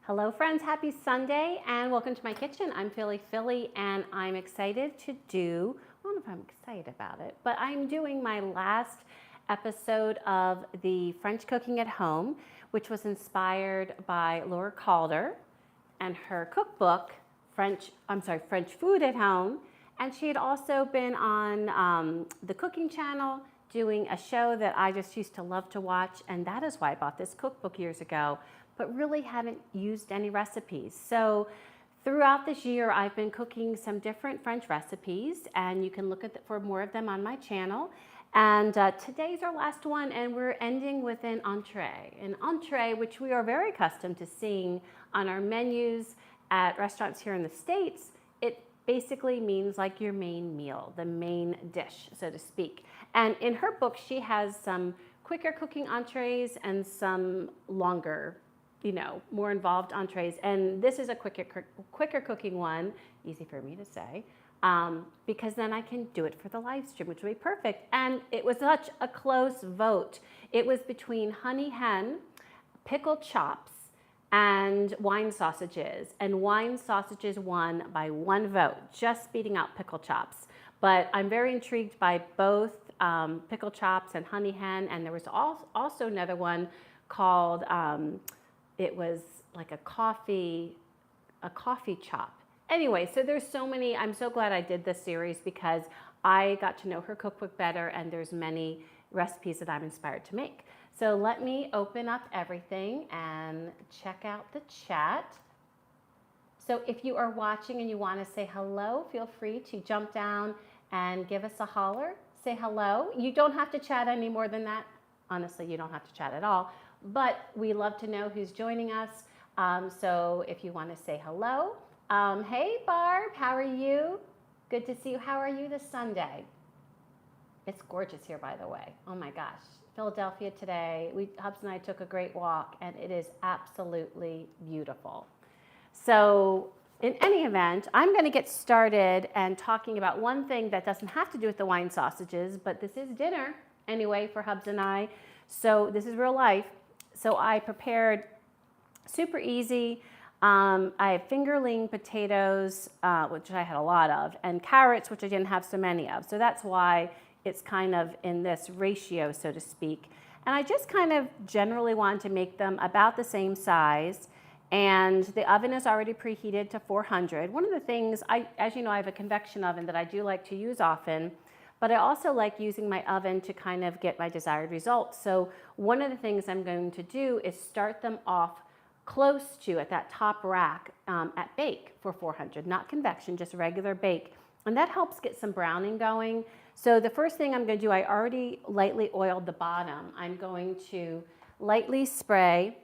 Hello friends, happy Sunday and welcome to my kitchen. I'm Philly and I'm excited to do, I don't know if I'm excited about it, but I'm doing my last episode of the French Cooking at Home, which was inspired by Laura Calder and her cookbook, French Food at Home. And she had also been on the cooking channel doing a show that I just used to love to watch, and that is why I bought this cookbook years ago, but really hadn't used any recipes. So throughout this year, I've been cooking some different French recipes, and you can look for more of them on my channel. And today's our last one, and we're ending with an entree. An entree, which we are very accustomed to seeing on our menus at restaurants here in the States. It basically means like your main meal, the main dish, so to speak. And in her book, she has some quicker cooking entrees and some longer, more involved entrees. And this is a quicker cooking one, easy for me to say, because then I can do it for the live stream, which will be perfect. And it was such a close vote. It was between honey hen, pickled chops, and wine sausages. And wine sausages won by one vote, just beating out pickled chops. But I'm very intrigued by both pickled chops and honey hen. And there was also another one called, it was like a coffee chop. Anyway, so there's so many. I'm so glad I did this series because I got to know her cookbook better, and there's many recipes that I'm inspired to make. So let me open up everything and check out the chat. So if you are watching and you want to say hello, feel free to jump down and give us a holler. Say hello. You don't have to chat any more than that. Honestly, you don't have to chat at all. But we love to know who's joining us. So if you want to say hello. Hey, Barb, how are you? Good to see you. How are you this Sunday? It's gorgeous here, by the way. Oh my gosh. Philadelphia today. Hubs and I took a great walk, and it is absolutely beautiful. So in any event, I'm going to get started and talking about one thing that doesn't have to do with the wine sausages, but this is dinner anyway for Hubs and I. So this is real life. So I prepared super easy. I have fingerling potatoes, which I had a lot of, and carrots, which I didn't have so many of. So that's why it's kind of in this ratio, so to speak. And I just kind of generally want to make them about the same size. And the oven is already preheated to 400. One of the things, as you know, I have a convection oven that I do like to use often, but I also like using my oven to kind of get my desired results. So one of the things I'm going to do is start them off close to, at that top rack, at bake for 400, not convection, just regular bake. And that helps get some browning going. So the first thing I'm going to do, I already lightly oiled the bottom. I'm going to lightly spray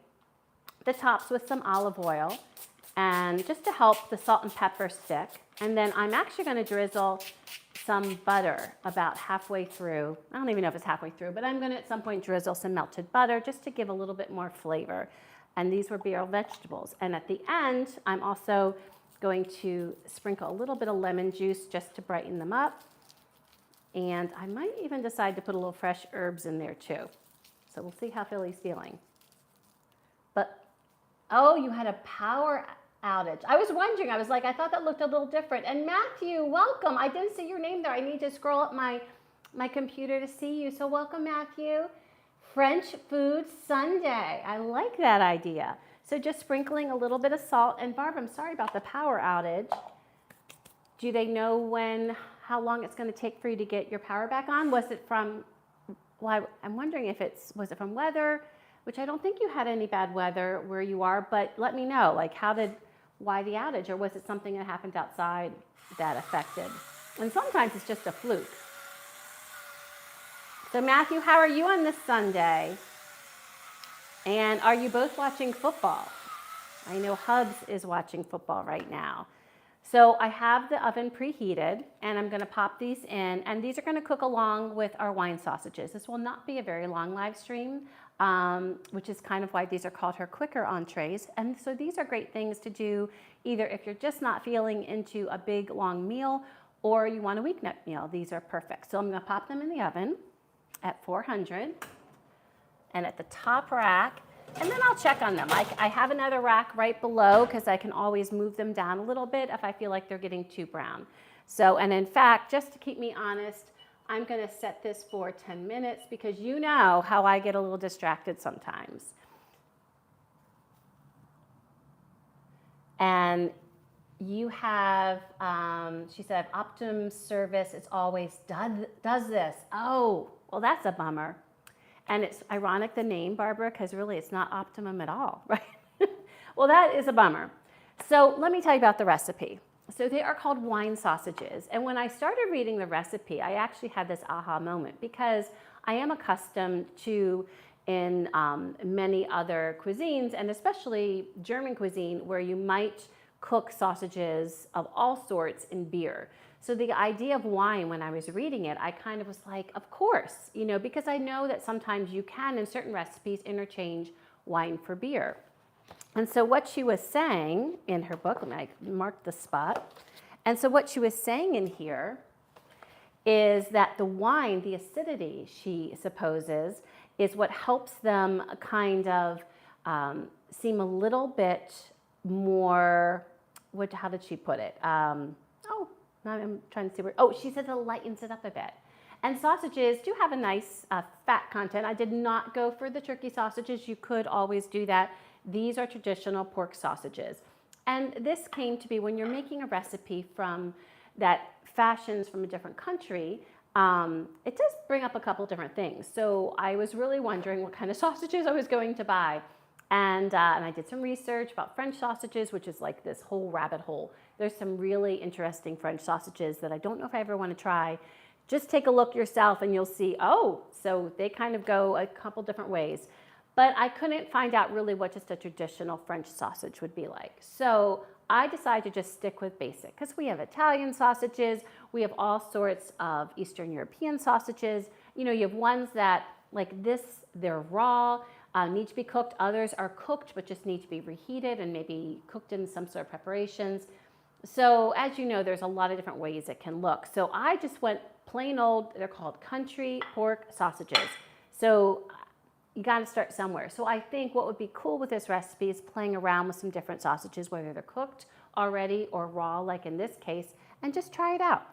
the tops with some olive oil, and just to help the salt and pepper stick. And then I'm actually going to drizzle some butter about halfway through. I don't even know if it's halfway through, but I'm going to at some point drizzle some melted butter just to give a little bit more flavor. And these will be our vegetables. And at the end, I'm also going to sprinkle a little bit of lemon juice just to brighten them up. And I might even decide to put a little fresh herbs in there too. So we'll see how Philly's feeling. But, oh, you had a power outage. I was wondering, I thought that looked a little different. And Matthew, welcome. I didn't see your name there. I need to scroll up my computer to see you. So welcome, Matthew. French Food Sunday. I like that idea. So just sprinkling a little bit of salt. And Barb, I'm sorry about the power outage. Do they know how long it's going to take for you to get your power back on? Was it from, well, I'm wondering if was it from weather, which I don't think you had any bad weather where you are, but let me know, why the outage, or was it something that happened outside that affected? And sometimes it's just a fluke. So Matthew, how are you on this Sunday? And are you both watching football? I know Hubs is watching football right now. So I have the oven preheated, and I'm going to pop these in, and these are going to cook along with our wine sausages. This will not be a very long live stream, which is kind of why these are called her quicker entrees. And so these are great things to do either if you're just not feeling into a big long meal, or you want a weeknight meal. These are perfect. So I'm going to pop them in the oven at 400. And at the top rack, And then I'll check on them. I have another rack right below because I can always move them down a little bit if I feel like they're getting too brown. So, and in fact, just to keep me honest, I'm going to set this for 10 minutes because you know how I get a little distracted sometimes. And you have, she said, Optimum Service, it's always does this. Oh, well, that's a bummer. And it's ironic, the name, Barbara, because really it's not Optimum at all, right? Well, that is a bummer. So let me tell you about the recipe. So they are called wine sausages. And when I started reading the recipe, I actually had this aha moment because I am accustomed to in many other cuisines, and especially German cuisine, where you might cook sausages of all sorts in beer. So the idea of wine, when I was reading it, I kind of was like, of course, you know, because I know that sometimes you can, in certain recipes, interchange wine for beer. And so what she was saying in her book, I marked the spot, and so what she was saying in here is that the wine, the acidity, she supposes, is what helps them kind of seem a little bit more, how did she put it? Now I'm trying to see where, she says it lightens it up a bit. And sausages do have a nice fat content. I did not go for the turkey sausages. You could always do that. These are traditional pork sausages. And this came to be when you're making a recipe from that fashions from a different country, it does bring up a couple different things. So I was really wondering what kind of sausages I was going to buy. And I did some research about French sausages, which is like this whole rabbit hole. There's some really interesting French sausages that I don't know if I ever want to try. Just take a look yourself and you'll see, so they kind of go a couple different ways. But I couldn't find out really what just a traditional French sausage would be like. So I decided to just stick with basic because we have Italian sausages, we have all sorts of Eastern European sausages. You know, you have ones that, like this, they're raw, need to be cooked. Others are cooked but just need to be reheated and maybe cooked in some sort of preparations. So as you know, there's a lot of different ways it can look. So I just went plain old, they're called country pork sausages. So you got to start somewhere. So I think what would be cool with this recipe is playing around with some different sausages, whether they're cooked already or raw, like in this case, and just try it out.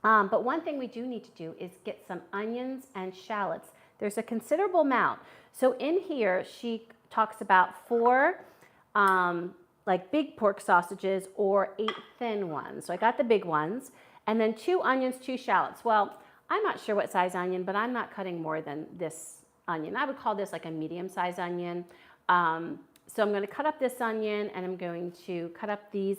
But one thing we do need to do is get some onions and shallots. There's a considerable amount. So in here, she talks about 4 like big pork sausages or 8 thin ones. So I got the big ones, and then 2 onions, 2 shallots. Well, I'm not sure what size onion, but I'm not cutting more than this onion. I would call this like a medium-sized onion. So I'm going to cut up this onion, and I'm going to cut up these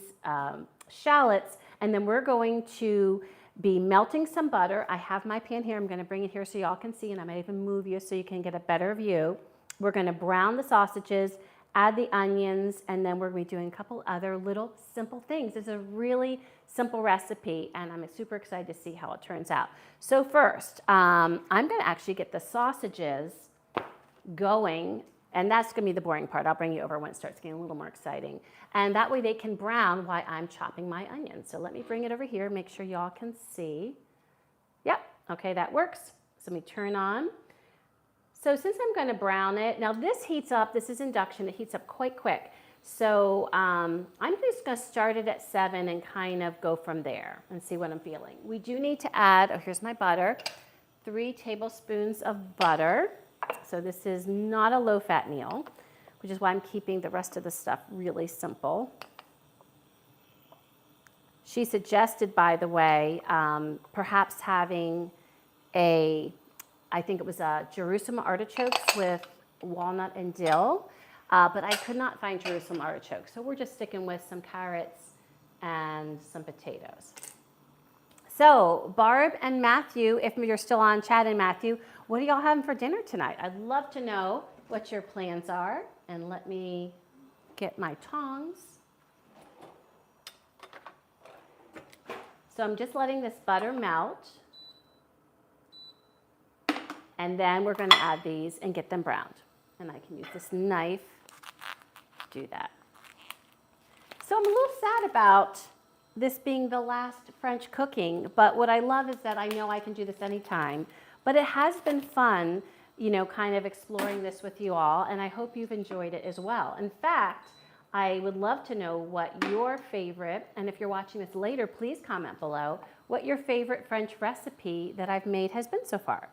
shallots, and then we're going to be melting some butter. I have my pan here. I'm going to bring it here so y'all can see, and I might even move you so you can get a better view. We're going to brown the sausages, add the onions, and then we're going to be doing a couple other little simple things. It's a really simple recipe, and I'm super excited to see how it turns out. So first, I'm going to actually get the sausages going, and that's going to be the boring part. I'll bring you over when it starts getting a little more exciting. And that way they can brown while I'm chopping my onions. So let me bring it over here, make sure y'all can see. Yep, okay, that works. So let me turn on. So since I'm going to brown it, now this heats up, this is induction, it heats up quite quick. So I'm just going to start it at 7 and kind of go from there and see what I'm feeling. We do need to add, here's my butter, 3 tablespoons of butter. So this is not a low-fat meal, which is why I'm keeping the rest of the stuff really simple. She suggested, by the way, perhaps having I think it was Jerusalem artichokes with walnut and dill, but I could not find Jerusalem artichokes. So we're just sticking with some carrots and some potatoes. So Barb and Matthew, if you're still on, Chad and Matthew, what are y'all having for dinner tonight? I'd love to know what your plans are. And let me get my tongs. So I'm just letting this butter melt. And then we're going to add these and get them browned. And I can use this knife to do that. So I'm a little sad about this being the last French cooking, but what I love is that I know I can do this anytime. But it has been fun kind of exploring this with you all, and I hope you've enjoyed it as well. In fact, I would love to know what your favorite, and if you're watching this later, please comment below what your favorite French recipe that I've made has been so far.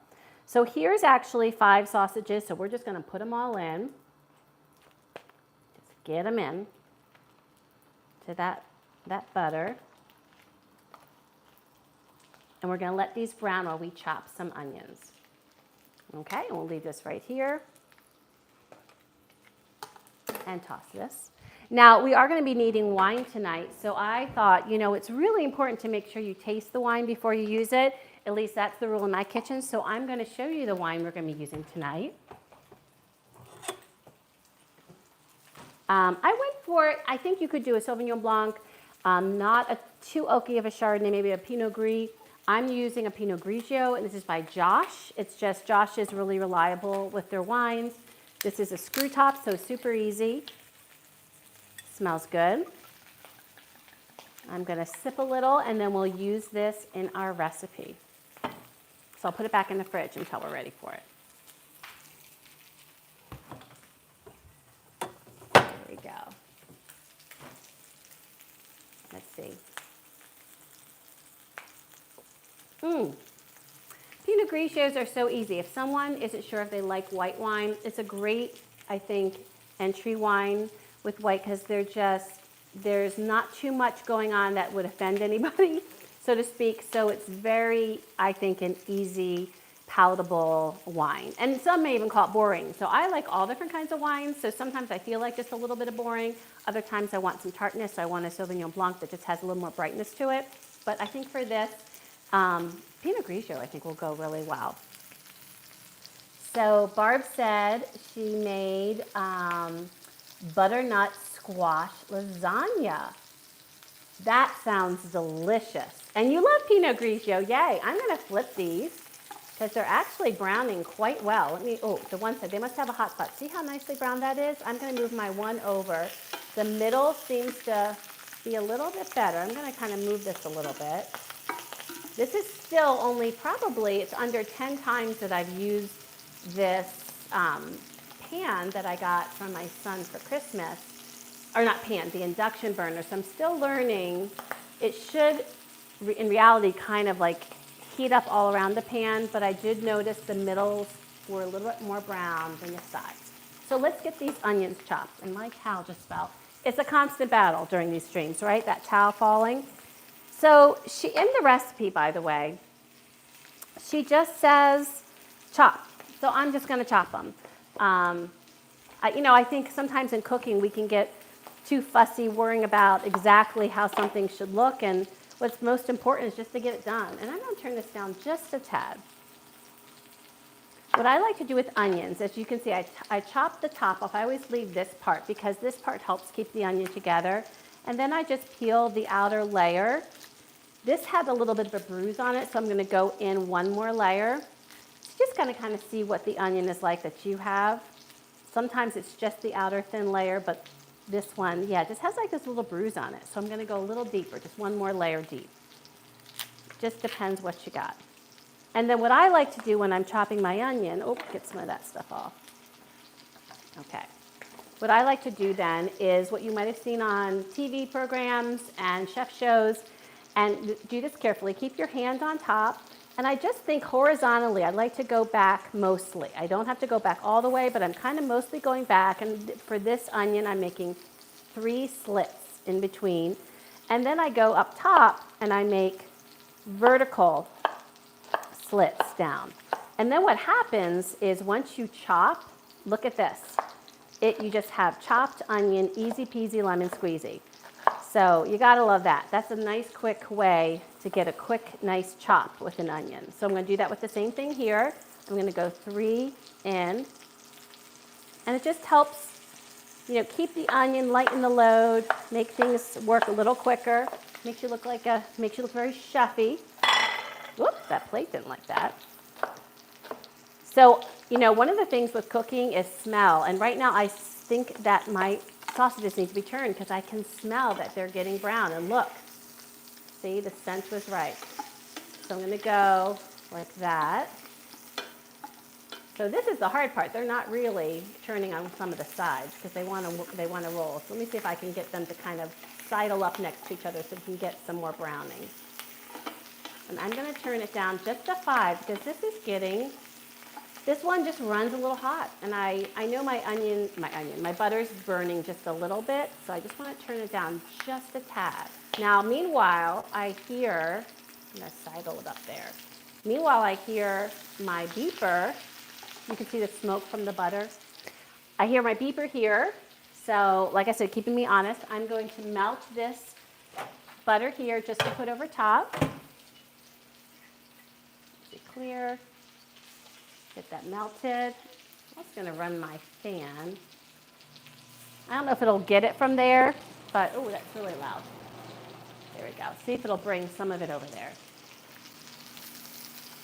So here's actually 5 sausages, so we're just going to put them all in. Just get them in to that butter. And we're going to let these brown while we chop some onions. Okay, and we'll leave this right here and toss this. Now, we are going to be needing wine tonight, so I thought, it's really important to make sure you taste the wine before you use it. At least that's the rule in my kitchen, so I'm going to show you the wine we're going to be using tonight. I went for, I think you could do a Sauvignon Blanc, not too oaky of a Chardonnay, maybe a Pinot Gris. I'm using a Pinot Grigio, and this is by Josh. It's just, Josh is really reliable with their wines. This is a screw top, so super easy. Smells good. I'm going to sip a little, and then we'll use this in our recipe. So I'll put it back in the fridge until we're ready for it. There we go. Let's see. Pinot Grigios are so easy. If someone isn't sure if they like white wine, it's a great, I think, entry wine with white because there's not too much going on that would offend anybody, so to speak. So it's very, I think, an easy, palatable wine. And some may even call it boring. So I like all different kinds of wines. So sometimes I feel like just a little bit of boring. Other times I want some tartness. So I want a Sauvignon Blanc that just has a little more brightness to it. But I think for this, Pinot Grigio, I think, will go really well. So Barb said she made butternut squash lasagna. That sounds delicious. And you love Pinot Grigio, yay. I'm going to flip these because they're actually browning quite well. The one side, they must have a hot spot. See how nicely browned that is? I'm going to move my one over. The middle seems to be a little bit better. I'm going to kind of move this a little bit. This is still only probably, it's under 10 times that I've used this pan that I got from my son for Christmas. Or not pan, the induction burner. So I'm still learning. It should, in reality, kind of like heat up all around the pan, but I did notice the middles were a little bit more brown than the sides. So let's get these onions chopped. And my towel just fell. It's a constant battle during these streams, right? That towel falling. So in the recipe, by the way, she just says chop. So I'm just going to chop them. I think sometimes in cooking we can get too fussy worrying about exactly how something should look, and what's most important is just to get it done. And I'm going to turn this down just a tad. What I like to do with onions, as you can see, I chop the top off. I always leave this part because this part helps keep the onion together. And then I just peel the outer layer. This had a little bit of a bruise on it, so I'm going to go in one more layer. Just going to kind of see what the onion is like that you have. Sometimes it's just the outer thin layer, but this one, yeah, just has like this little bruise on it. So I'm going to go a little deeper, just one more layer deep. Just depends what you got. And then what I like to do when I'm chopping my onion, get some of that stuff off. Okay. What I like to do then is what you might have seen on TV programs and chef shows, and do this carefully. Keep your hand on top, and I just think horizontally. I'd like to go back mostly. I don't have to go back all the way, but I'm kind of mostly going back, and for this onion, I'm making 3 slits in between, and then I go up top, and I make vertical slits down. And then what happens is once you chop, look at this. You just have chopped onion, easy peasy lemon squeezy. So you gotta love that. That's a nice quick way to get a quick, nice chop with an onion. So I'm gonna do that with the same thing here. I'm gonna go 3 in. And it just helps, keep the onion, lighten the load, make things work a little quicker. Makes you look very chefy. Whoops, that plate didn't like that. So, one of the things with cooking is smell. And right now I think that my sausages need to be turned because I can smell that they're getting brown. And look, see, the scent was right. So I'm going to go like that. So this is the hard part. They're not really turning on some of the sides because they want to roll. So let me see if I can get them to kind of sidle up next to each other so we can get some more browning. And I'm going to turn it down just to 5 because this one just runs a little hot. And I know my butter's burning just a little bit, so I just want to turn it down just a tad. Now, meanwhile, I'm going to sidle it up there. Meanwhile, I hear my beeper. You can see the smoke from the butter. I hear my beeper here. So, like I said, keeping me honest, I'm going to melt this butter here just to put over top. Clear. Get that melted. I'm just going to run my fan. I don't know if it'll get it from there, but oh, that's really loud. There we go. See if it'll bring some of it over there.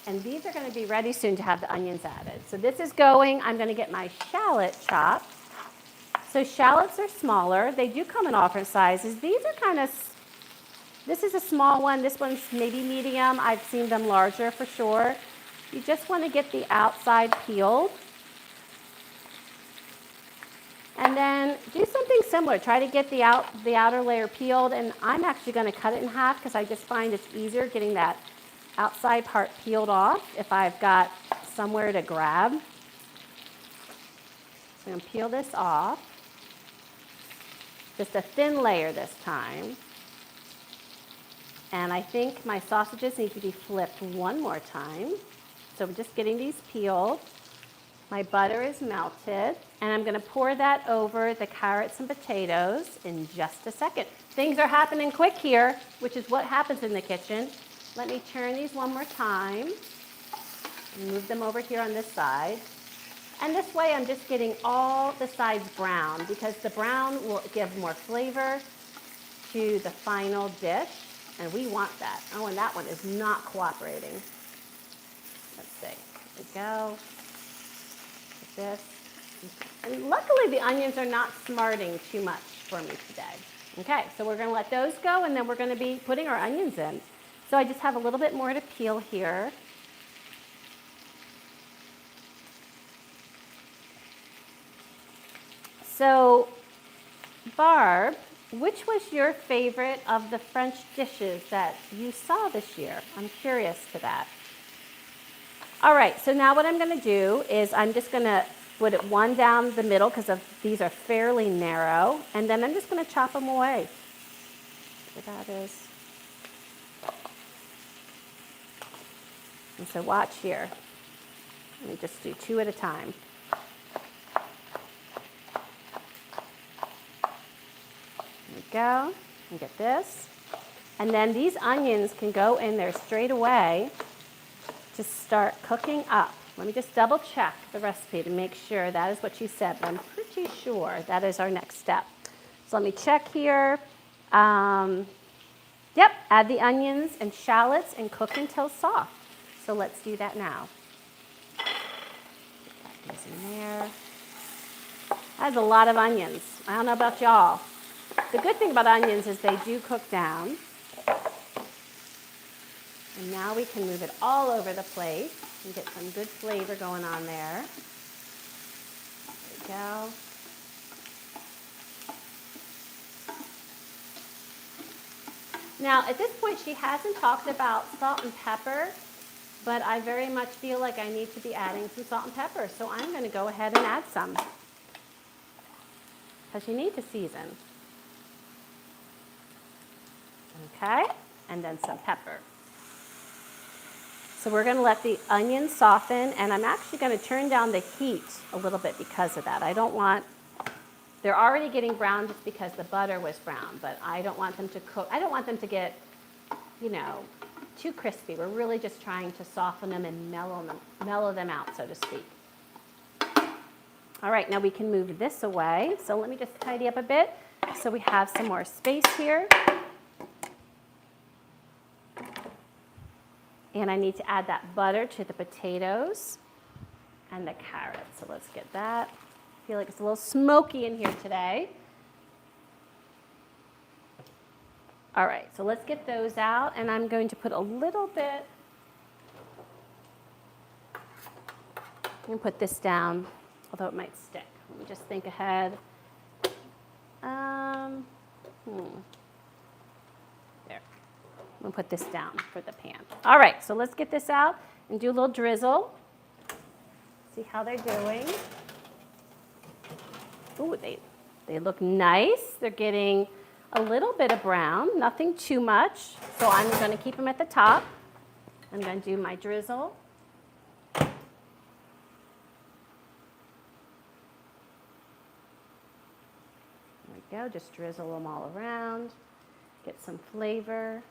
And these are going to be ready soon to have the onions added. So this is going. I'm going to get my shallot chopped. So shallots are smaller. They do come in all different sizes. These are this is a small one. This one's maybe medium. I've seen them larger for sure. You just want to get the outside peeled. And then do something similar. Try to get the outer layer peeled. And I'm actually going to cut it in half because I just find it's easier getting that outside part peeled off if I've got somewhere to grab. So I'm going to peel this off. Just a thin layer this time. And I think my sausages need to be flipped one more time. So we're just getting these peeled. My butter is melted. And I'm going to pour that over the carrots and potatoes in just a second. Things are happening quick here, which is what happens in the kitchen. Let me turn these one more time. And move them over here on this side. And this way I'm just getting all the sides brown because the brown will give more flavor to the final dish. And we want that. Oh, and that one is not cooperating. Let's see. There we go. Like this. And luckily the onions are not smarting too much for me today. Okay, so we're going to let those go and then we're going to be putting our onions in. So I just have a little bit more to peel here. So, Barb, which was your favorite of the French dishes that you saw this year? I'm curious to that. All right, so now what I'm going to do is I'm just going to put it one down the middle because these are fairly narrow, and then I'm just going to chop them away. What that is. And so watch here. Let me just do 2 at a time. Go and get this. And then these onions can go in there straight away to start cooking up. Let me just double check the recipe to make sure that is what you said, but I'm pretty sure that is our next step. So let me check here. Yep, add the onions and shallots and cook until soft. So let's do that now. Get these in there. That's a lot of onions. I don't know about y'all. The good thing about onions is they do cook down. And now we can move it all over the plate and get some good flavor going on there. There we go. Now, at this point, she hasn't talked about salt and pepper, but I very much feel like I need to be adding some salt and pepper. So I'm going to go ahead and add some. Because you need to season. Okay, and then some pepper. So we're going to let the onions soften, and I'm actually going to turn down the heat a little bit because of that. They're already getting brown just because the butter was brown, but I don't want them to cook. I don't want them to get, too crispy. We're really just trying to soften them and mellow them out, so to speak. All right, now we can move this away. So let me just tidy up a bit so we have some more space here. And I need to add that butter to the potatoes and the carrots. So let's get that. I feel like it's a little smoky in here today. All right, so let's get those out. And I'm going to put a little bit I'm going to put this down, although it might stick. Let me just think ahead. There. I'm going to put this down for the pan. All right, so let's get this out and do a little drizzle. See how they're doing. Ooh, they look nice. They're getting a little bit of brown, nothing too much. So I'm going to keep them at the top. I'm going to do my drizzle. There we go, just drizzle them all around, get some flavor.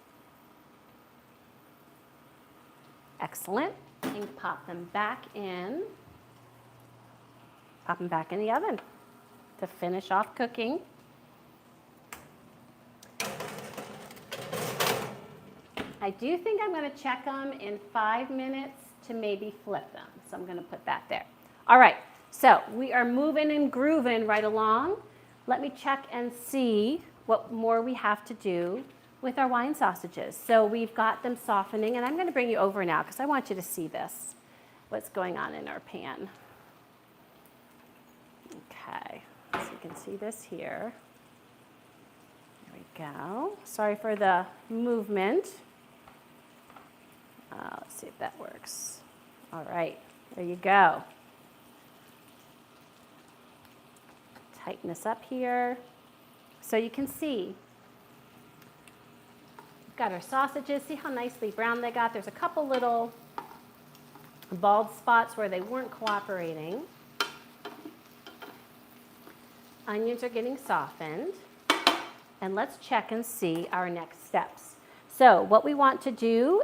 Excellent. And pop them back in. Pop them back in the oven to finish off cooking. I do think I'm going to check them in 5 minutes to maybe flip them. So I'm going to put that there. All right, so we are moving and grooving right along. Let me check and see what more we have to do with our wine sausages. So we've got them softening, and I'm going to bring you over now because I want you to see this, what's going on in our pan. Okay, so you can see this here. There we go. Sorry for the movement. Let's see if that works. All right, there you go. Tighten this up here. So you can see, we've got our sausages. See how nicely brown they got? There's a couple little bald spots where they weren't cooperating. Onions are getting softened. And let's check and see our next steps. So what we want to do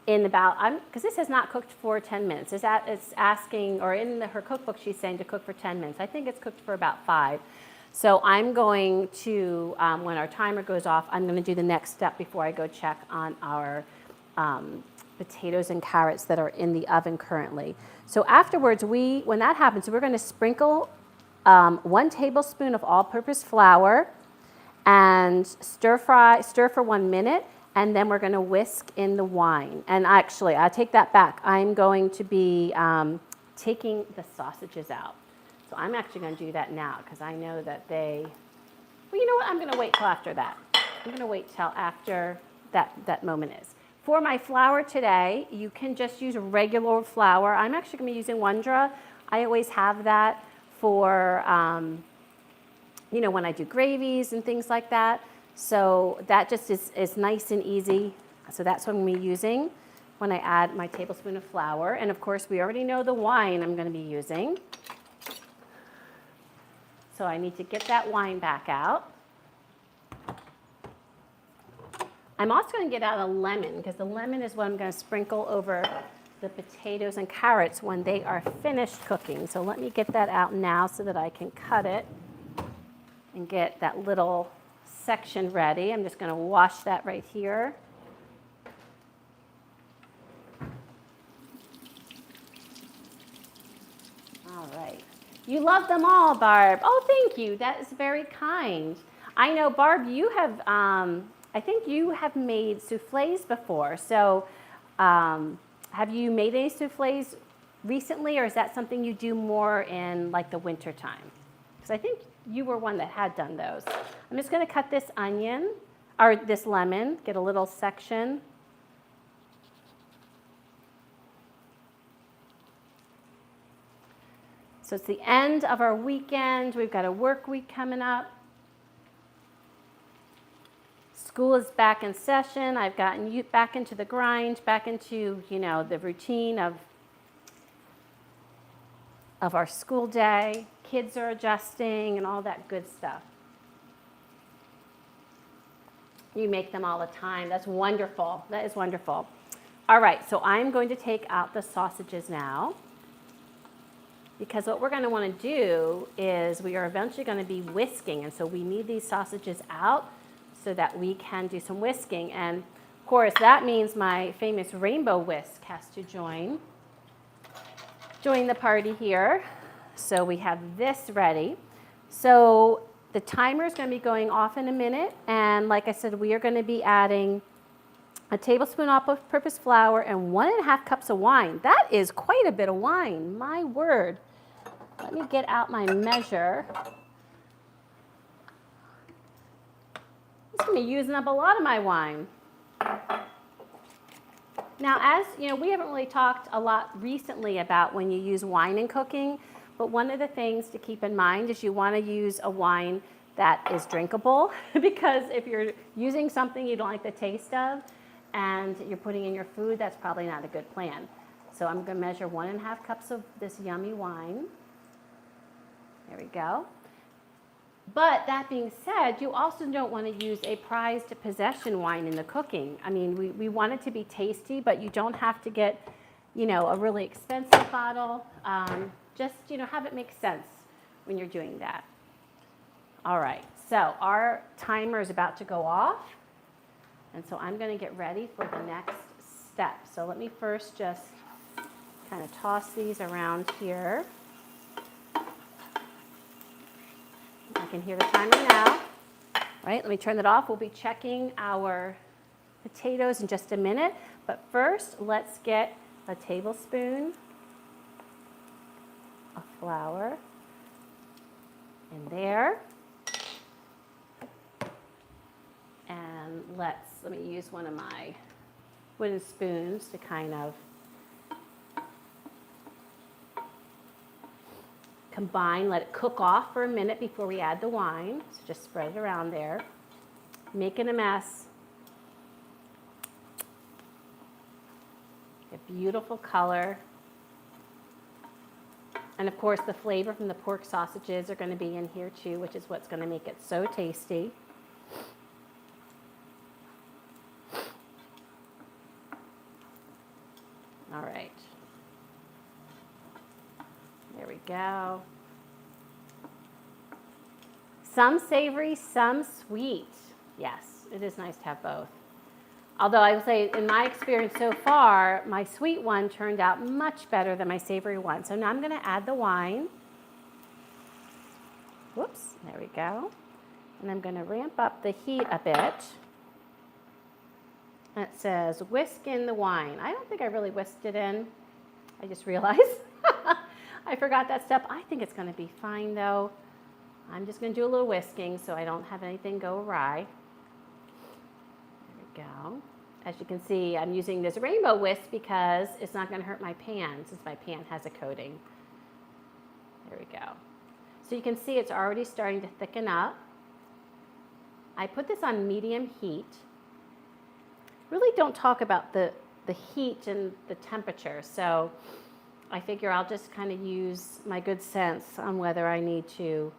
in about, because this has not cooked for 10 minutes. It's asking, or in her cookbook, she's saying to cook for 10 minutes. I think it's cooked for about 5. So I'm going to, when our timer goes off, I'm going to do the next step before I go check on our potatoes and carrots that are in the oven currently. So afterwards, when that happens, we're going to sprinkle 1 tablespoon of all-purpose flour and stir for 1 minute, and then we're going to whisk in the wine. And actually, I take that back. I'm going to be taking the sausages out. So I'm actually going to do that now because I know that well, you know what? I'm going to wait till after that. I'm going to wait till after that moment is. For my flour today, you can just use regular flour. I'm actually going to be using Wondra. I always have that for when I do gravies and things like that. So that just is nice and easy. So that's what I'm going to be using when I add my tablespoon of flour. And of course, we already know the wine I'm going to be using. So I need to get that wine back out. I'm also going to get out a lemon because the lemon is what I'm going to sprinkle over the potatoes and carrots when they are finished cooking. So let me get that out now so that I can cut it and get that little section ready. I'm just going to wash that right here. All right. You love them all, Barb. Oh, thank you. That is very kind. I know, Barb, you have, I think you have made soufflés before. So have you made any soufflés recently, or is that something you do more in like the winter time? Because I think you were one that had done those. I'm just going to cut this onion, or this lemon, get a little section. So it's the end of our weekend. We've got a work week coming up. School is back in session. I've gotten you back into the grind, back into, the routine of our school day. Kids are adjusting and all that good stuff. You make them all the time. That's wonderful. That is wonderful. All right, so I'm going to take out the sausages now because what we're going to want to do is we are eventually going to be whisking, and so we need these sausages out so that we can do some whisking. And of course, that means my famous rainbow whisk has to join the party here. So we have this ready. So the timer is going to be going off in a minute. And like I said, we are going to be adding a tablespoon all-purpose flour, and 1.5 cups of wine. That is quite a bit of wine, my word. Let me get out my measure. It's going to be using up a lot of my wine. Now, as you know, we haven't really talked a lot recently about when you use wine in cooking, but one of the things to keep in mind is you want to use a wine that is drinkable, because if you're using something you don't like the taste of and you're putting in your food, that's probably not a good plan. So I'm going to measure 1.5 cups of this yummy wine. There we go. But that being said, you also don't want to use a prized possession wine in the cooking. I mean, we want it to be tasty, but you don't have to get, you know, a really expensive bottle. Just, you know, have it make sense when you're doing that. All right, so our timer is about to go off, and so I'm going to get ready for the next step. So let me first just kind of toss these around here. I can hear the timer now. All right, let me turn that off. We'll be checking our potatoes in just a minute, but first let's get a tablespoon of flour in there. And let me use one of my wooden spoons to kind of combine, let it cook off for a minute before we add the wine. So just spread it around there, making a mess. A beautiful color. And of course the flavor from the pork sausages are going to be in here too, which is what's going to make it so tasty. All right. There we go. Some savory, some sweet. Yes, it is nice to have both. Although I would say in my experience so far, my sweet one turned out much better than my savory one. So now I'm going to add the wine. Whoops, there we go. And I'm going to ramp up the heat a bit. And it says whisk in the wine. I don't think I really whisked it in. I just realized. I forgot that step. I think it's going to be fine though. I'm just going to do a little whisking so I don't have anything go awry. There we go. As you can see, I'm using this rainbow whisk because it's not going to hurt my pan since my pan has a coating. There we go. So you can see it's already starting to thicken up. I put this on medium heat. Really don't talk about the heat and the temperature, so I figure I'll just kind of use my good sense on whether I need to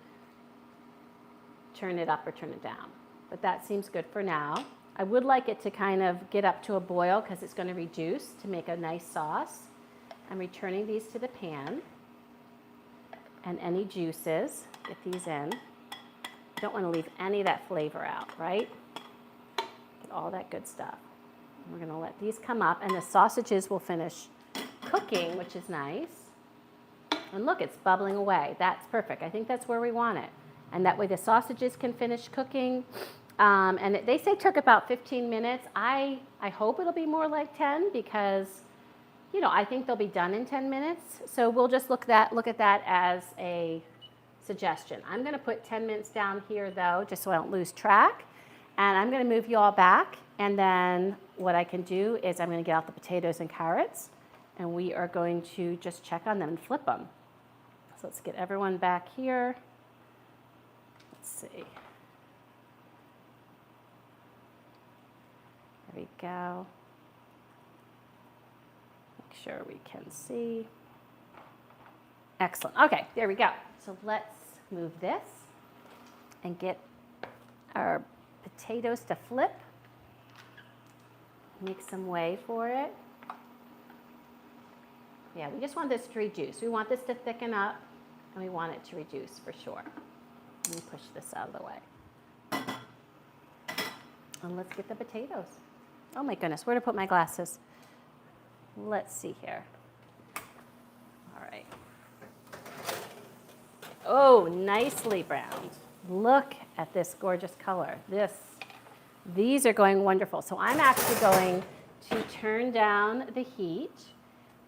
turn it up or turn it down. But that seems good for now. I would like it to kind of get up to a boil because it's going to reduce to make a nice sauce. I'm returning these to the pan. And any juices, get these in. Don't want to leave any of that flavor out, right? Get all that good stuff. We're going to let these come up, and the sausages will finish cooking, which is nice. And look, it's bubbling away. That's perfect. I think that's where we want it. And that way the sausages can finish cooking. And they say it took about 15 minutes. I hope it'll be more like 10 because, you know, I think they'll be done in 10 minutes. So we'll just look at that as a suggestion. I'm going to put 10 minutes down here, though, just so I don't lose track. And I'm going to move you all back. And then what I can do is I'm going to get out the potatoes and carrots. And we are going to just check on them and flip them. So let's get everyone back here. Let's see. There we go. Make sure we can see. Excellent. Okay, there we go. So let's move this and get our potatoes to flip. Make some way for it. Yeah, we just want this to reduce. We want this to thicken up, and we want it to reduce for sure. Let me push this out of the way. And let's get the potatoes. Oh my goodness, where to put my glasses? Let's see here. All right. Oh, nicely browned. Look at this gorgeous color. This These are going wonderful. So I'm actually going to turn down the heat.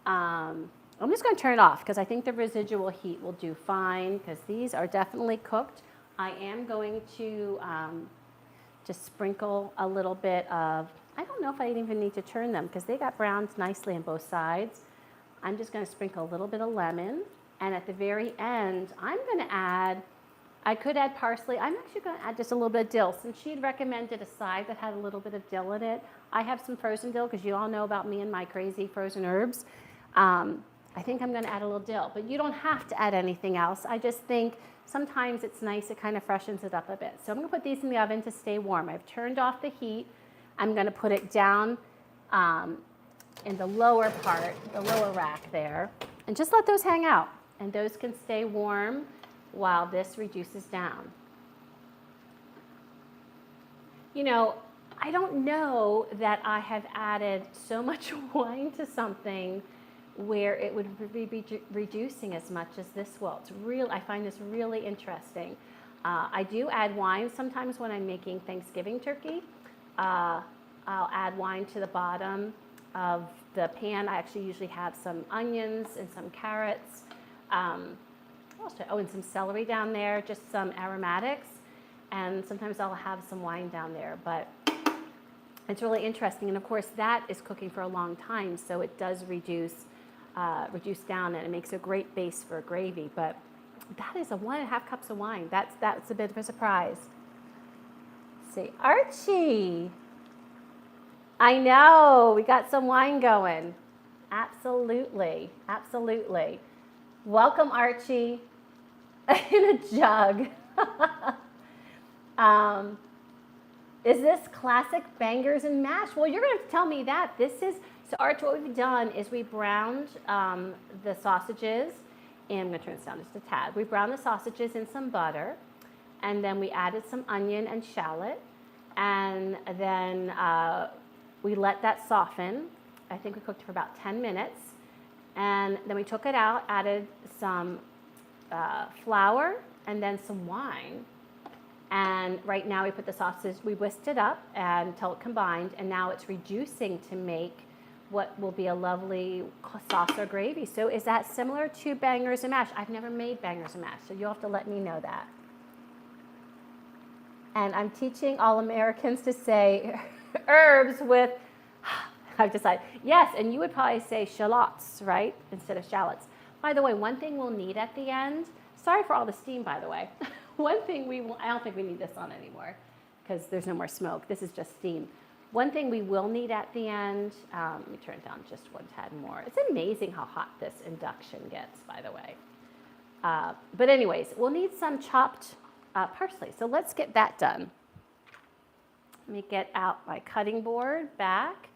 I'm just going to turn it off because I think the residual heat will do fine because these are definitely cooked. I am going to just sprinkle a little bit of, I don't know if I even need to turn them because they got browned nicely on both sides. I'm just going to sprinkle a little bit of lemon. And at the very end, I'm going to add, I could add parsley. I'm actually going to add just a little bit of dill. Since she had recommended a side that had a little bit of dill in it, I have some frozen dill because you all know about me and my crazy frozen herbs. I think I'm going to add a little dill, but you don't have to add anything else. I just think sometimes it's nice, it kind of freshens it up a bit. So I'm going to put these in the oven to stay warm. I've turned off the heat. I'm going to put it down in the lower part, the lower rack there, and just let those hang out. And those can stay warm while this reduces down. You know, I don't know that I have added so much wine to something where it would be reducing as much as this will. It's real. I find this really interesting. I do add wine sometimes when I'm making Thanksgiving turkey. I'll add wine to the bottom of the pan. I actually usually have some onions and some carrots. And some celery down there, just some aromatics. And sometimes I'll have some wine down there. But it's really interesting. And of course, that is cooking for a long time, so it does reduce down, and it makes a great base for a gravy. But that is 1.5 cups of wine. That's a bit of a surprise. Let's see, Archie. I know, we got some wine going. Absolutely, absolutely. Welcome, Archie, in a jug. Is this classic bangers and mash? Well, you're going to tell me that. So Archie, what we've done is we browned the sausages, and I'm going to turn this down just a tad. We browned the sausages in some butter, and then we added some onion and shallot, and then we let that soften. I think we cooked for about 10 minutes, and then we took it out, added some flour, and then some wine. And right now we put the sausages, we whisked it up until it combined, and now it's reducing to make what will be a lovely sauce or gravy. So is that similar to bangers and mash? I've never made bangers and mash, so you'll have to let me know that. And I'm teaching all Americans to say herbs with, I've decided, yes, and you would probably say shallots, right, instead of shallots. By the way, one thing we'll need at the end, sorry for all the steam, by the way. One thing I don't think we need this on anymore because there's no more smoke. This is just steam. One thing we will need at the end, let me turn it down just one tad more. It's amazing how hot this induction gets, by the way. But anyways, we'll need some chopped parsley. So let's get that done. Let me get out my cutting board back.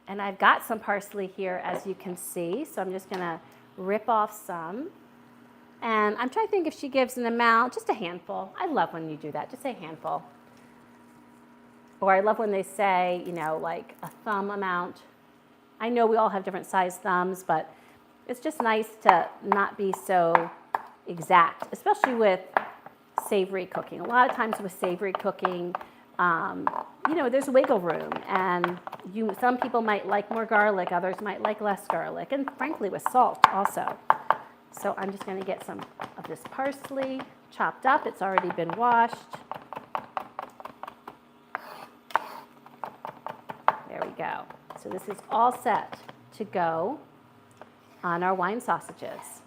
And I've got some parsley here, as you can see. So I'm just going to rip off some. And I'm trying to think if she gives an amount, just a handful. I love when you do that, just say a handful. Or I love when they say, you know, like a thumb amount. I know we all have different sized thumbs, but it's just nice to not be so exact, especially with savory cooking. A lot of times with savory cooking, you know, there's wiggle room, and some people might like more garlic, others might like less garlic, and frankly with salt also. So I'm just going to get some of this parsley chopped up. It's already been washed. There we go. So this is all set to go on our wine sausages.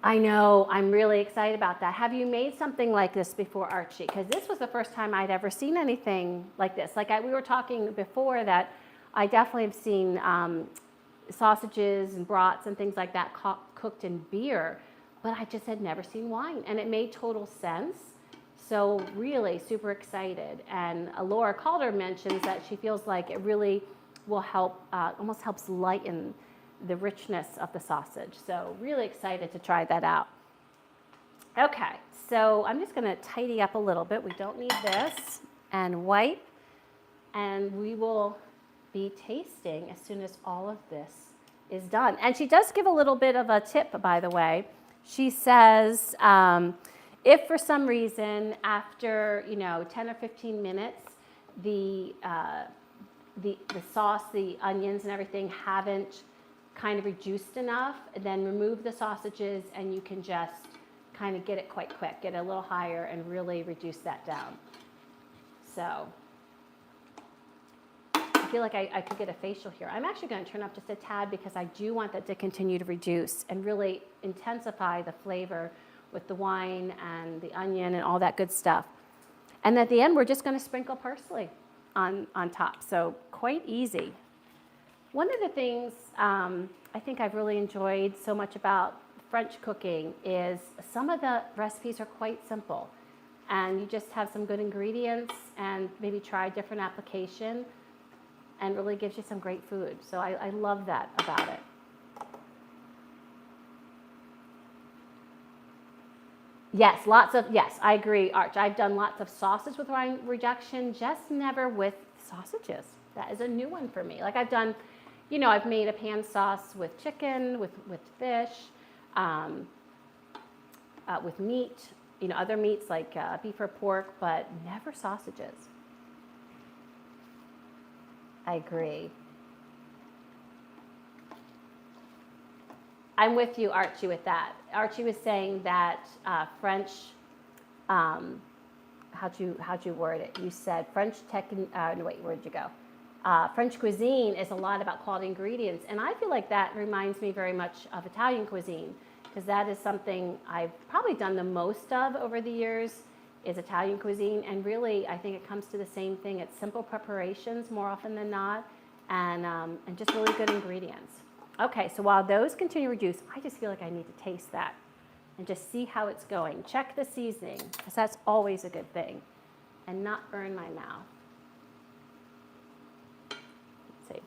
I know, I'm really excited about that. Have you made something like this before, Archie? Because this was the first time I'd ever seen anything like this. Like we were talking before that I definitely have seen sausages and brats and things like that cooked in beer, but I just had never seen wine, and it made total sense. So really super excited. And Laura Calder mentions that she feels like it really will help, almost helps lighten the richness of the sausage. So really excited to try that out. Okay, so I'm just gonna tidy up a little bit. We don't need this, and wipe, and we will be tasting as soon as all of this is done. And she does give a little bit of a tip, by the way. She says, if for some reason after 10 or 15 minutes, the sauce, the onions and everything haven't kind of reduced enough, then remove the sausages and you can just kind of get it quite quick, get it a little higher and really reduce that down. So I feel like I could get a facial here. I'm actually going to turn up just a tad because I do want that to continue to reduce and really intensify the flavor with the wine and the onion and all that good stuff. And at the end, we're just going to sprinkle parsley on top. So quite easy. One of the things I think I've really enjoyed so much about French cooking is some of the recipes are quite simple. And you just have some good ingredients and maybe try a different application and really gives you some great food. So I love that about it. Yes, yes, I agree, Arch. I've done lots of sauces with wine reduction, just never with sausages. That is a new one for me. Like I've done, I've made a pan sauce with chicken, with fish, with meat, other meats like beef or pork, but never sausages. I agree. I'm with you, Archie, with that. Archie was saying that French, how'd you word it? You said French no wait, where'd you go? French cuisine is a lot about quality ingredients, and I feel like that reminds me very much of Italian cuisine, because that is something I've probably done the most of over the years, is Italian cuisine, and really I think it comes to the same thing. It's simple preparations more often than not, and just really good ingredients. Okay, so while those continue to reduce, I just feel like I need to taste that and just see how it's going. Check the seasoning, because that's always a good thing, and not burn my mouth. Let's see.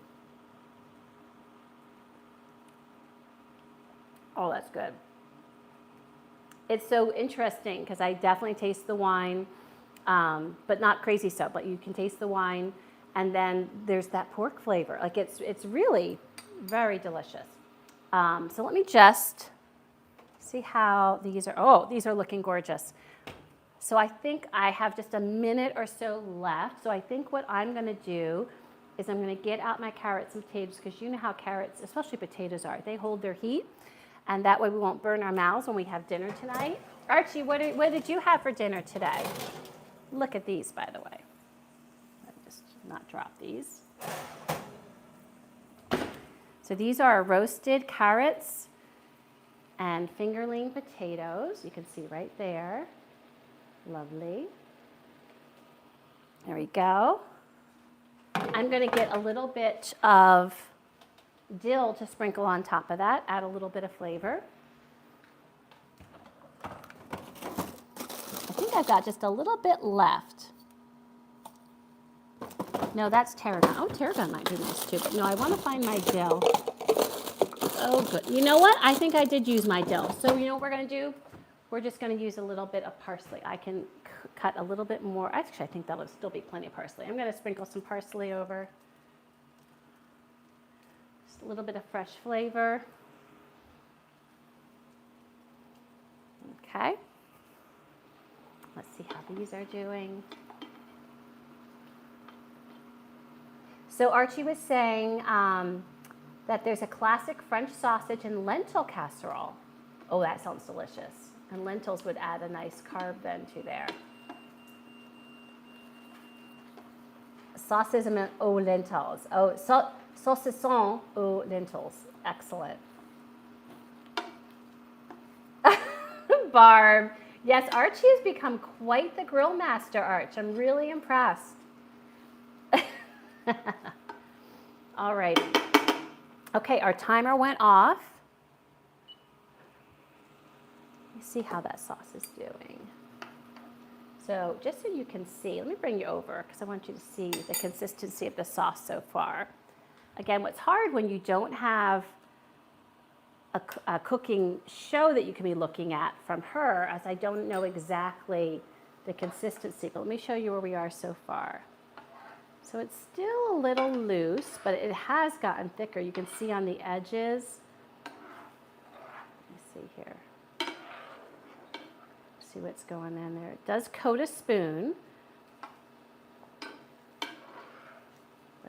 Oh, that's good. It's so interesting because I definitely taste the wine, but not crazy so, but you can taste the wine, and then there's that pork flavor. Like it's really very delicious. So let me just see how these are. Oh, these are looking gorgeous. So I think I have just a minute or so left. So I think what I'm going to do is I'm going to get out my carrots and potatoes, because you know how carrots, especially potatoes, are. They hold their heat, and that way we won't burn our mouths when we have dinner tonight. Archie, what did you have for dinner today? Look at these, by the way. Let me just not drop these. So these are roasted carrots and fingerling potatoes. You can see right there. Lovely. There we go. I'm going to get a little bit of dill to sprinkle on top of that, add a little bit of flavor. I think I've got just a little bit left. No, that's tarragon. Oh, tarragon might be nice too, but no, I want to find my dill. Oh, good. You know what? I think I did use my dill. So you know what we're going to do? We're just going to use a little bit of parsley. I can cut a little bit more. Actually, I think that'll still be plenty of parsley. I'm going to sprinkle some parsley over. Just a little bit of fresh flavor. Okay. Let's see how these are doing. So Archie was saying that there's a classic French sausage and lentil casserole. Oh, that sounds delicious. And lentils would add a nice carb then to there. Saucisson aux lentils. Oh, saucisson aux lentils. Excellent. Barb. Yes, Archie has become quite the grill master, Arch. I'm really impressed. All right. Okay, our timer went off. Let me see how that sauce is doing. So just so you can see, let me bring you over because I want you to see the consistency of the sauce so far. Again, what's hard when you don't have a cooking show that you can be looking at from her, as I don't know exactly the consistency, but let me show you where we are so far. So it's still a little loose, but it has gotten thicker. You can see on the edges. Let me see here. See what's going in there. It does coat a spoon, but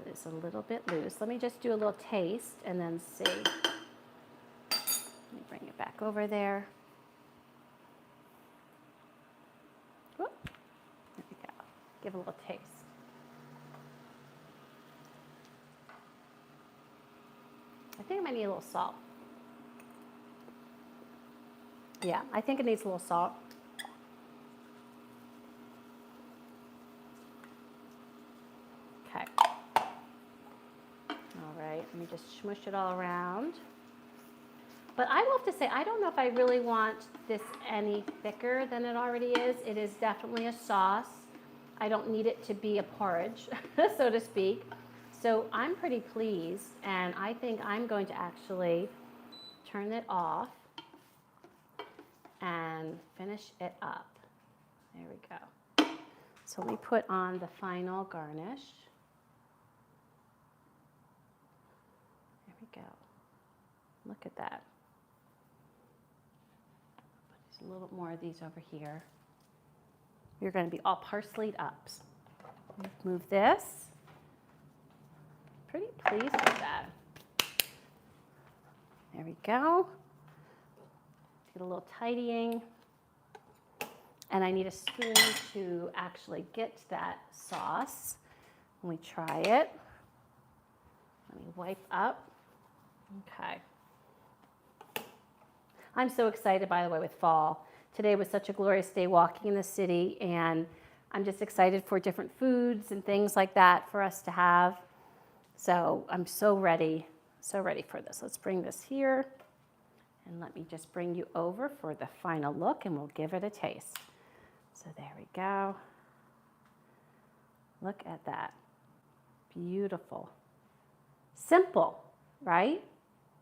it's a little bit loose. Let me just do a little taste and then see. Let me bring it back over there. Whoop. There we go. Give a little taste. I think I might need a little salt. Yeah, I think it needs a little salt. Okay. All right, let me just smush it all around. But I will have to say, I don't know if I really want this any thicker than it already is. It is definitely a sauce. I don't need it to be a porridge, so to speak. So I'm pretty pleased, and I think I'm going to actually turn it off and finish it up. There we go. So let me put on the final garnish. There we go. Look at that. Put a little bit more of these over here. You're going to be all parsleyed up. Move this. Pretty pleased with that. There we go. Get a little tidying. And I need a spoon to actually get that sauce. Let me try it. Let me wipe up. Okay. I'm so excited, by the way, with fall. Today was such a glorious day walking in the city, and I'm just excited for different foods and things like that for us to have. So I'm so ready for this. Let's bring this here, and let me just bring you over for the final look, and we'll give it a taste. So there we go. Look at that. Beautiful. Simple, right?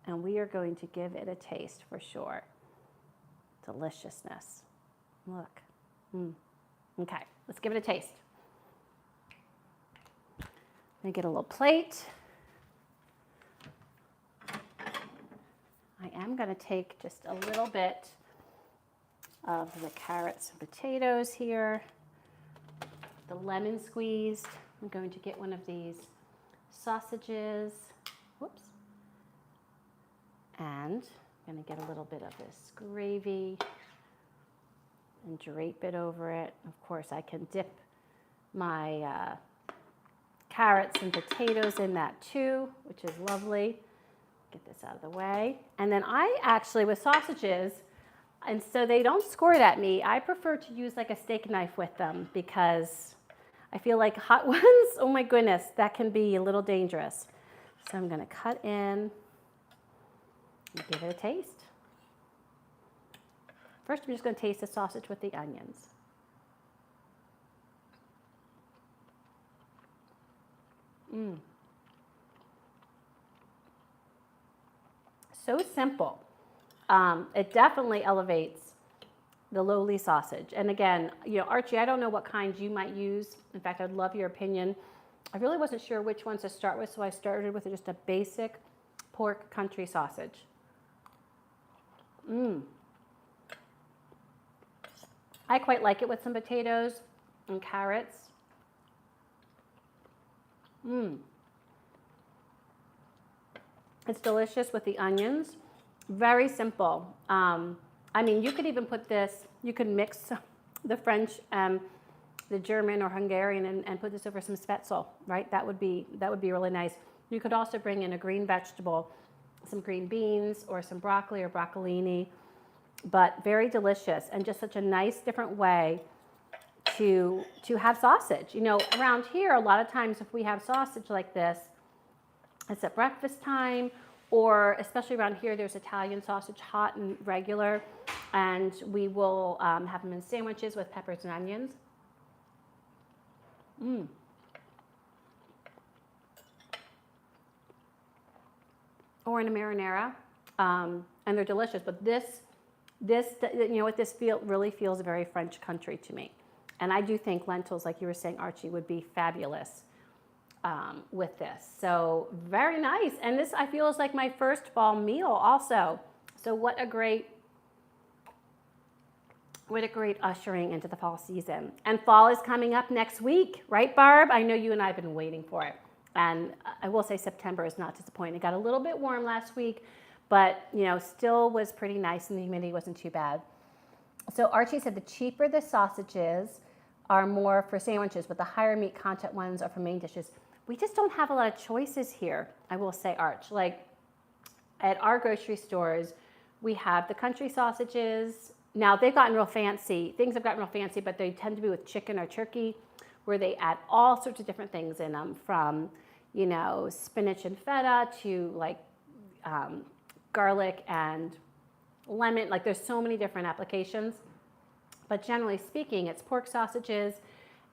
And we are going to give it a taste for sure. Deliciousness. Look. Okay, let's give it a taste. Let me get a little plate. I am going to take just a little bit of the carrots and potatoes here, the lemon squeezed. I'm going to get one of these sausages. Whoops. And I'm going to get a little bit of this gravy and drape it over it. Of course, I can dip my carrots and potatoes in that too, which is lovely. Get this out of the way. And then I actually, with sausages, and so they don't squirt at me, I prefer to use like a steak knife with them because I feel like hot ones, oh my goodness, that can be a little dangerous. So I'm going to cut in and give it a taste. First, I'm just going to taste the sausage with the onions. So simple. It definitely elevates the lowly sausage. And again, you know, Archie, I don't know what kinds you might use. In fact, I'd love your opinion. I really wasn't sure which ones to start with, so I started with just a basic pork country sausage. I quite like it with some potatoes and carrots. It's delicious with the onions. Very simple. I mean, you could even put this, you could mix the French, the German or Hungarian and put this over some spätzle, right? That would be really nice. You could also bring in a green vegetable, some green beans or some broccoli or broccolini, but very delicious and just such a nice different way to have sausage. You know, around here, a lot of times if we have sausage like this, it's at breakfast time, or especially around here, there's Italian sausage, hot and regular, and we will have them in sandwiches with peppers and onions. Or in a marinara, and they're delicious. But this, you know what, this really feels very French country to me. And I do think lentils, like you were saying, Archie, would be fabulous with this. So very nice. And this, I feel, is like my first fall meal also. So what a great What a great ushering into the fall season. And fall is coming up next week, right, Barb? I know you and I have been waiting for it. And I will say September is not disappointing. It got a little bit warm last week, but still was pretty nice and the humidity wasn't too bad. So Archie said the cheaper the sausages are more for sandwiches, but the higher meat content ones are for main dishes. We just don't have a lot of choices here, I will say, Arch. Like at our grocery stores, we have the country sausages. Now they've gotten real fancy. Things have gotten real fancy, but they tend to be with chicken or turkey, where they add all sorts of different things in them, from spinach and feta to like garlic and lemon. Like there's so many different applications. But generally speaking, it's pork sausages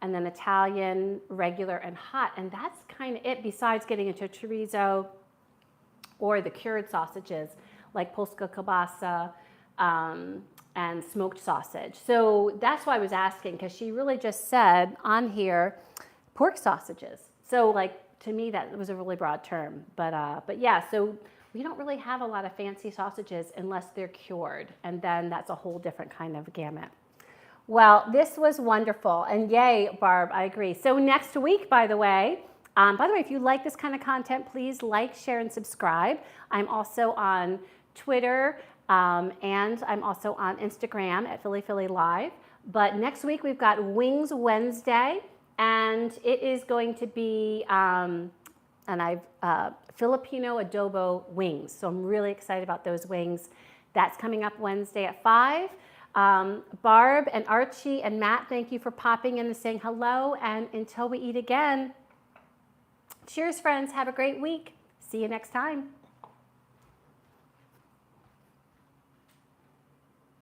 and then Italian, regular, and hot. And that's kind of it, besides getting into chorizo or the cured sausages like polska kielbasa, and smoked sausage. So that's why I was asking, because she really just said on here pork sausages. So like to me that was a really broad term, but yeah. So we don't really have a lot of fancy sausages unless they're cured, and then that's a whole different kind of gamut. Well, this was wonderful, and yay, Barb, I agree. So next week, by the way, if you like this kind of content, please like, share, and subscribe. I'm also on Twitter. And I'm also on Instagram at Philly Live. But next week we've got Wings Wednesday, and it is going to be Filipino adobo wings. So I'm really excited about those wings. That's coming up Wednesday at 5. Barb and Archie and Matt, thank you for popping in and saying hello. And until we eat again, cheers, friends. Have a great week. See you next time.